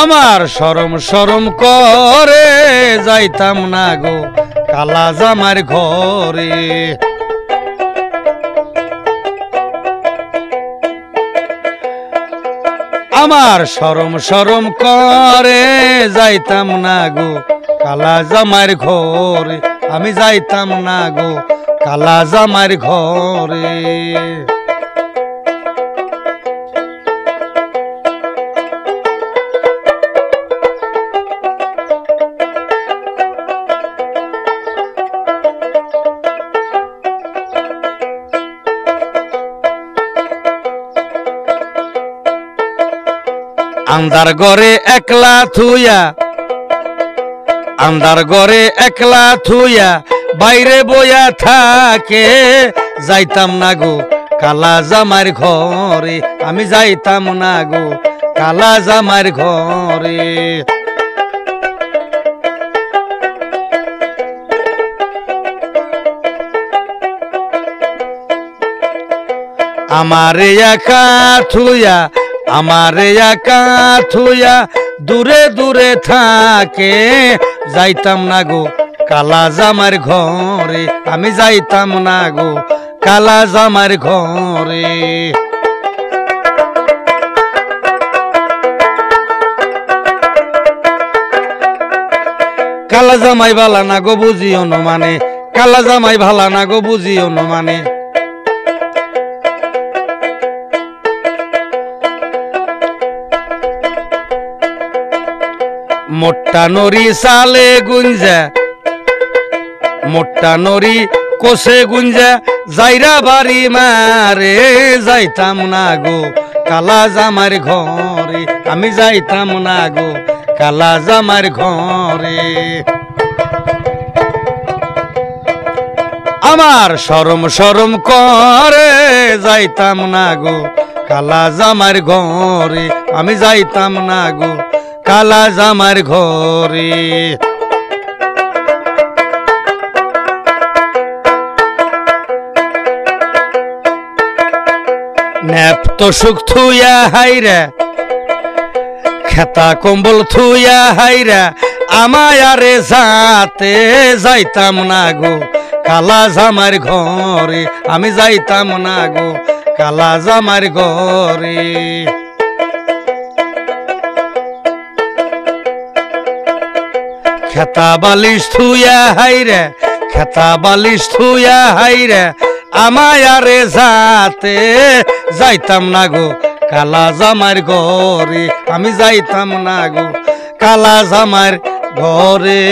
আমার শরম শরম করে যাইতাম না গো কালা জামার ঘরে। আমার শরম শরম করে যাইতাম না গো কালা জামার ঘরে, আমি যাইতাম না গো কালা জামার ঘরে। আন্ধার ঘরে একলা থুইয়া, আন্ধার ঘরে একলা থুইয়া বাইরে বইয়া থাকে, যাইতাম না গো কালা জামার ঘরে, আমি যাইতাম না গো কালা জামার ঘরে। আমারে একা থুইয়া, আমারে একা থুইয়া দূরে দূরে থাকে, যাইতাম না গো কালা জামার ঘরে, আমি যাইতাম না গো কালা জামার ঘরে। কালা জামাই ভালা না গো বুঝিও ন মানে, কালা জামাই ভালা না গো বুঝিও ন মানে। মোট্টা নরি সালে গুঞ্জা, মোট্টা নরি কোষে গুঞ্জা যাইরা বাড়ি মারে, যাইতাম না গো কালা জামার ঘরে, আমি যাইতাম না গো কালা জামার ঘরে। আমার শরম শরম করে যাইতাম না গো কালা জামার ঘরে, আমি যাইতাম না গো কালা জামার ঘরে। ন্যাপ্ত সুখ থুইয়া হাইরা, খেতা কম্বল থুইয়া হাইরা আমায়ারে যাতে, যাইতাম না গো কালা জামার ঘরে, আমি যাইতাম না গো কালা জামার ঘরে। খেতা বালিশ থুইয়া হাইরা, খেতা বালিশ থুইয়া হাইরা আমায়ারে যাতে, যাইতাম না গো কালা জামার ঘরে, আমি যাইতাম না গো কালা জামার ঘরে।